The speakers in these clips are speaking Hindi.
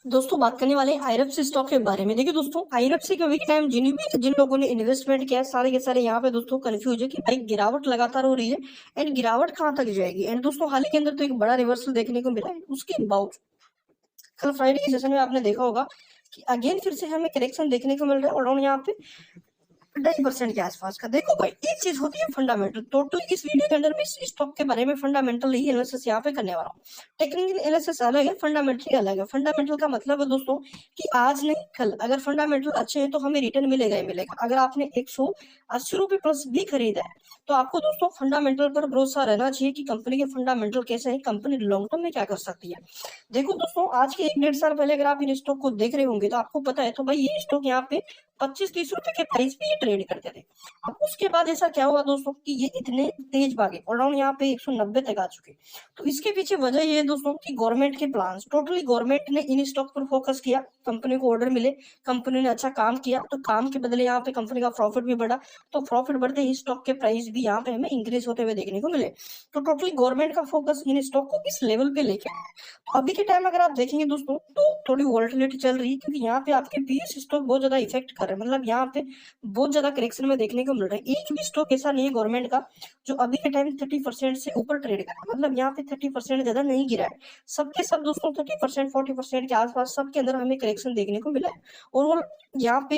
दोस्तों बात करने वाले आईएफसी स्टॉक के बारे में। देखिए दोस्तों, आईएफसी के वीक टाइम जिन लोगों ने इन्वेस्टमेंट किया है सारे के सारे यहाँ पे दोस्तों कंफ्यूज है कि भाई गिरावट लगातार हो रही है एंड गिरावट कहाँ तक जाएगी। एंड दोस्तों हाल ही के अंदर तो एक बड़ा रिवर्सल देखने को मिला है। उसके बावजूद कल फ्राइडे के सेशन में आपने देखा होगा कि अगेन फिर से हमें करेक्शन देखने को मिल रहा है और यहाँ पे 2.5% के आसपास का। देखो भाई, एक चीज होती है फंडामेंटल। टोटल इस वीडियो के अंदर मैं इस स्टॉक के बारे में फंडामेंटल ही एनालिसिस यहाँ पे करने वाला हूँ। टेक्निकल एनालिसिस अलग है, फंडामेंटल अलग है। फंडामेंटल का मतलब है दोस्तों कि आज नहीं कल अगर फंडामेंटल अच्छे हैं तो हमें रिटर्न मिलेगा ही मिलेगा। अगर आपने 180 रुपये प्लस भी खरीदा है तो आपको दोस्तों फंडामेंटल पर भरोसा रहना चाहिए कि कंपनी के फंडामेंटल कैसे है, कंपनी लॉन्ग टर्म में क्या कर सकती है। देखो दोस्तों, आज के 1-1.5 साल पहले अगर आप इन स्टॉक को देख रहे होंगे तो आपको पता है, तो भाई ये स्टॉक यहाँ पे 25-30 रुपए के प्राइस पे ये ट्रेड करते थे। अब उसके बाद ऐसा क्या हुआ दोस्तों कि ये इतने तेज भागे और अराउंड यहाँ पे 190 तक आ चुके। तो इसके पीछे वजह ये है दोस्तों कि गवर्नमेंट के प्लान्स, टोटली गवर्नमेंट ने इन स्टॉक पर फोकस किया। कंपनी को ऑर्डर मिले, कंपनी ने अच्छा काम किया तो काम के बदले यहाँ पे कंपनी का प्रॉफिट भी बढ़ा। तो प्रॉफिट बढ़ते ही स्टॉक के प्राइस भी यहाँ पे हमें इंक्रीज होते हुए देखने को मिले। तो टोटली गवर्नमेंट का फोकस इन स्टॉक को इस लेवल पे लेके आया। तो अभी के टाइम अगर आप देखेंगे दोस्तों तो थोड़ी वॉलेटिलिटी चल रही है, क्योंकि यहाँ पे आपके पीएस स्टॉक बहुत ज्यादा इफेक्ट कर रहे हैं। मतलब यहाँ पे बहुत ज्यादा करेक्शन में देखने को मिल रहा है। एक भी स्टॉक ऐसा नहीं है गवर्नमेंट का जो अभी के टाइम 30% से ऊपर ट्रेड कर रहा है। मतलब यहाँ पे 30% ज्यादा नहीं गिरा है। सबके सब दोस्तों 30% 40% के आसपास सबके अंदर हमें करेक्शन देखने को मिला है। और यहाँ पे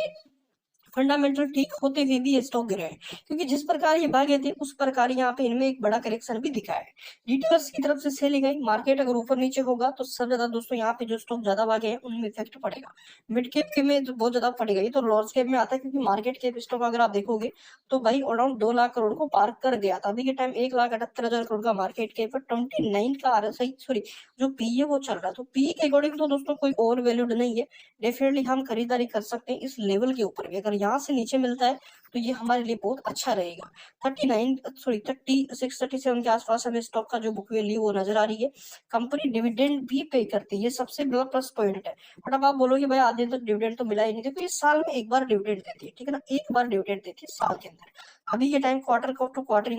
फंडामेंटल ठीक होते हुए भी ये स्टॉक गिरे हैं, क्योंकि जिस प्रकार ये भागे थे उस प्रकार यहाँ पे इनमें एक बड़ा करेक्शन भी दिखा है। रिटेलर्स की तरफ से सेल गई। मार्केट अगर ऊपर नीचे होगा तो सब ज्यादा दोस्तों यहाँ पे जो स्टॉक ज्यादा भागे हैं उनमें इफेक्ट पड़ेगा। मिड कैप के में तो बहुत ज्यादा पड़ेगा, ये तो लॉर्ज कैप में आता है, क्योंकि मार्केट कैप स्टॉक अगर आप देखोगे तो भाई अराउंड 2 लाख करोड़ को पार कर दिया था। अभी के टाइम 1,78,000 करोड़ का मार्केट कैप है। 29 का RSI सॉरी जो पी है वो चल रहा है। तो पी के अकॉर्डिंग तो दोस्तों कोई ओवर वैल्यूड नहीं है। डेफिनेटली हम खरीदारी कर सकते हैं इस लेवल के ऊपर भी। अगर यहाँ से नीचे मिलता है तो ये हमारे लिए बहुत अच्छा रहेगा। 36-37 के आसपास हमें स्टॉक का जो बुक वैल्यू वो नजर आ रही है। कंपनी डिविडेंड भी पे करती है, ये सबसे बड़ा प्लस पॉइंट है। बट अब आप बोलोगे भाई आधे तक डिविडेंड तो मिला ही नहीं, देखो ये साल में एक बार डिविडेंड देती है, ठीक है ना, एक बार डिविडेंड देती है साल के अंदर। अभी के time quarter to quarter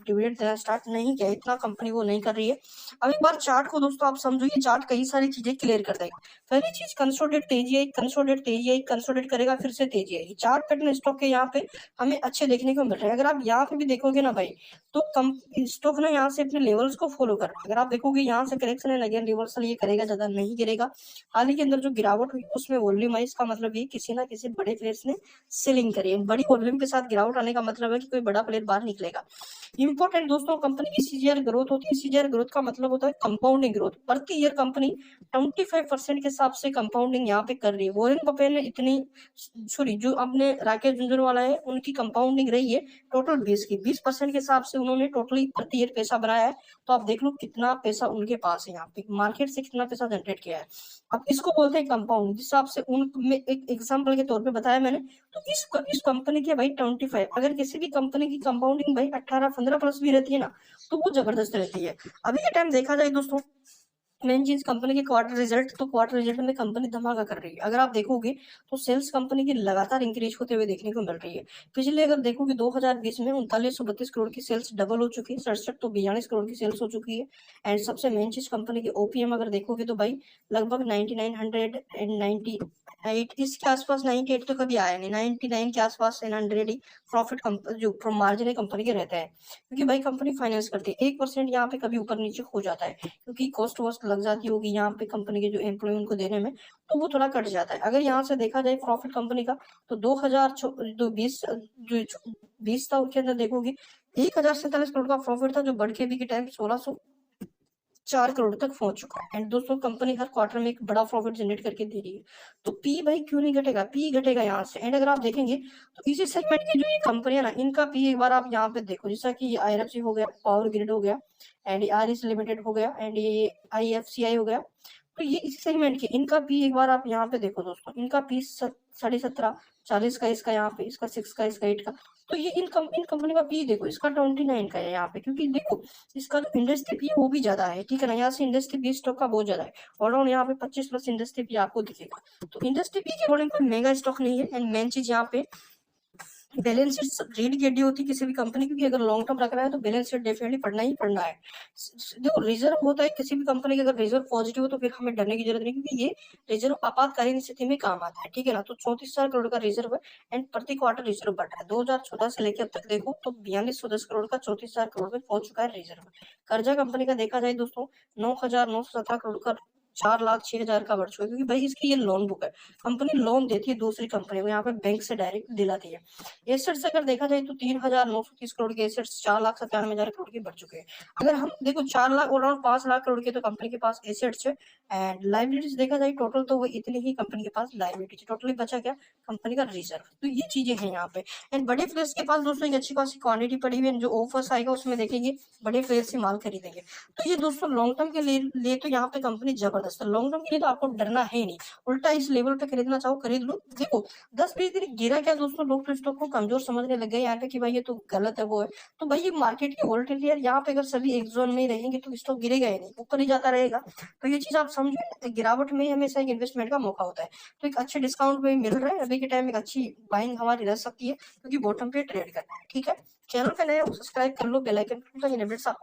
dividend देना स्टार्ट नहीं किया, इतना कंपनी वो नहीं कर रही है। अब एक बार चार्ट को दोस्तों आप समझो, ये चार्ट कई सारी चीजें क्लियर कर देगा। पहली चीज कंसोलिडेट तेजी आई, कंसोलिडेट तेजी आई, कंसोलिडेट करेगा फिर से तेजी आएगी। चार्ट पैटर्न स्टॉक के यहाँ पे हमें अच्छे देखने को मिल रहे हैं। अगर आप यहाँ पे भी देखोगे ना भाई तो कम स्टॉक ना यहाँ से अपने लेवल्स को फॉलो कर रहा है। अगर आप देखोगे यहाँ से करेक्शन है, अगेन रिवर्सल ये करेगा, ज्यादा नहीं गिरेगा। हाल ही के अंदर जो गिरावट हुई उसमें वॉल्यूम आई, इसका मतलब ये किसी ना किसी बड़े प्लेयर्स ने सेलिंग करी है। बड़ी वॉल्यूम के साथ गिरावट आने का मतलब है कि कोई बड़ा प्लेयर बाहर निकलेगा। इंपॉर्टेंट दोस्तों, कंपनी की सीजीआर ग्रोथ होती है। सीजीआर ग्रोथ का मतलब होता है कंपाउंडिंग ग्रोथ। प्रति ईयर कंपनी 25% के हिसाब से कंपाउंडिंग यहाँ पे कर रही है। वॉरेन बफेट ने इतनी सॉरी जो अपने राकेश झुंझुनवाला है उनकी कंपाउंडिंग रही है टोटल 20% के हिसाब से उन्होंने टोटली प्रति ईयर पैसा बनाया है। तो आप देख लो कितना पैसा उनके पास है, यहाँ पे मार्केट से कितना पैसा जनरेट किया है। अब इसको बोलते हैं कंपाउंड। जिस हिसाब से उन में एक एग्जांपल के तौर पे बताया मैंने, तो इस कंपनी के भाई 25, अगर किसी भी कंपनी की कंपाउंडिंग भाई 18-15 प्लस भी रहती है ना तो वो जबरदस्त रहती है। अभी के टाइम देखा जाए दोस्तों, मेन चीज कंपनी के क्वार्टर रिजल्ट, तो क्वार्टर रिजल्ट में कंपनी धमाका कर रही है। अगर आप देखोगे तो सेल्स कंपनी की लगातार इंक्रीज होते हुए देखने को मिल रही है। पिछले अगर देखोगे 2020 में 3932 करोड़ की सेल्स डबल हो चुकी है, 67 तो 42 करोड़ की सेल्स हो चुकी है। एंड सबसे मेन चीज कंपनी की ओपीएम अगर देखोगे तो भाई लगभग 9998 इसके आसपास, 98 तो कभी आया नहीं, 99 के आसपास 100 ही प्रॉफिट जो मार्जिन है कंपनी के रहता है। क्योंकि भाई कंपनी फाइनेंस करती है, 1% यहाँ पे कभी ऊपर नीचे हो जाता है क्योंकि कॉस्ट वॉस्ट लग जाती होगी यहाँ पे कंपनी के जो एम्प्लॉय उनको देने में, तो वो थोड़ा कट जाता है। अगर यहाँ से देखा जाए प्रॉफिट कंपनी का तो 2020 जो 20 था उसके अंदर देखोगे 1047 करोड़ का प्रॉफिट था, जो बढ़ के भी के टाइम 1604 करोड़ तक पहुंच चुका है। एंड दोस्तों कंपनी हर क्वार्टर में एक बड़ा प्रॉफिट जनरेट करके दे रही है। तो पी भाई क्यों नहीं घटेगा, पी घटेगा यहाँ से। एंड अगर आप देखेंगे तो इसी सेगमेंट की जो ये कंपनियां ना, इनका पी एक बार आप यहाँ पे देखो, जैसा कि आईआरएफसी हो गया, पावर ग्रिड हो गया, एंड आरइस लिमिटेड हो गया, एंड ये आईएफसीआई हो गया। तो ये इसी सेगमेंट के, इनका पी एक बार आप यहाँ पे देखो दोस्तों, इनका पी 17.5 40 का, इसका यहाँ पे, इसका 6 का, इसका 8 का। तो ये इन कंपनी का पी देखो, इसका 29 का है यहाँ पे, क्योंकि देखो इसका जो इंडस्ट्री पी है वो भी ज्यादा है, ठीक है ना। यहाँ से इंडस्ट्री पी स्टॉक का बहुत ज्यादा है, और यहाँ पे 25 प्लस इंडस्ट्री पी आपको दिखेगा। तो इंडस्ट्री पी के अकॉर्डिंग कोई मेगा स्टॉक नहीं है। एंड मेन चीज यहाँ पे बैलेंस शीट रीड करनी होती है किसी भी कंपनी की, अगर लॉन्ग टर्म रख रहा है तो बैलेंस शीट डेफिनेटली पढ़ना ही पढ़ना है। देखो रिजर्व होता है किसी भी कंपनी का, अगर रिजर्व पॉजिटिव हो तो फिर हमें डरने की जरूरत नहीं, क्योंकि ये रिजर्व आपातकालीन स्थिति में काम आता है, ठीक है ना। तो 34,000 करोड़ का रिजर्व है एंड प्रति क्वार्टर रिजर्व बढ़ रहा है। 2014 से लेकर अब तक देखो तो 4210 करोड़ का 34,000 करोड़ में पहुंच चुका है रिजर्व। कर्जा कंपनी का देखा जाए दोस्तों 9,917 करोड़ का 4,06,000 का बढ़ चुका है, क्योंकि भाई इसकी ये लोन बुक है, कंपनी लोन देती है दूसरी कंपनी को, यहाँ पे बैंक से डायरेक्ट दिलाती है। एसेट्स अगर देखा जाए तो 3,930 करोड़ के एसेट्स 4,97,000 करोड़ के बढ़ चुके हैं। अगर हम देखो 4 लाख और 5 लाख करोड़ के तो कंपनी के पास एसेट्स है, एंड लाइबिलिटीज देखा जाए टोटल तो वो इतनी ही कंपनी के पास लाइबिलिटीज, टोटली बचा क्या, कंपनी का रिजर्व। तो ये चीजें हैं यहाँ पे। एंड बड़े प्लेयर्स के पास दोस्तों एक अच्छी खासी क्वांटिटी पड़ी हुई है, जो ऑफर्स आएगा उसमें देखेंगे बड़े प्लेयर्स से माल खरीदेंगे। तो ये दोस्तों लॉन्ग टर्म के लिए तो यहाँ पे कंपनी जबरदस्त है, लॉन्ग टर्म के लिए तो आपको डरना है नहीं, उल्टा इस लेवल पे खरीदना चाहो खरीद लो। देखो 10-20 दिन गिरा क्या दोस्तों, लोग तो स्टॉक को कमजोर समझने लग गए यहाँ पे कि भाई ये तो गलत है वो है। तो भाई ये मार्केट की वोलेटिलिटी है, यहाँ पे अगर सभी एक जोन में ही रहेंगे तो स्टॉक गिरेगा ही नहीं, ऊपर ही जाता रहेगा। तो ये चीज आप समझो, गिरावट में ही हमेशा एक इन्वेस्टमेंट का मौका होता है। तो एक अच्छे डिस्काउंट में मिल रहा है अभी के टाइम, एक अच्छी बाइंग हमारी रह सकती है, क्योंकि बॉटम पे ट्रेड करना है, ठीक है। चैनल पे नए सब्सक्राइब कर लो, बेल आइकन अपडेट्स आपको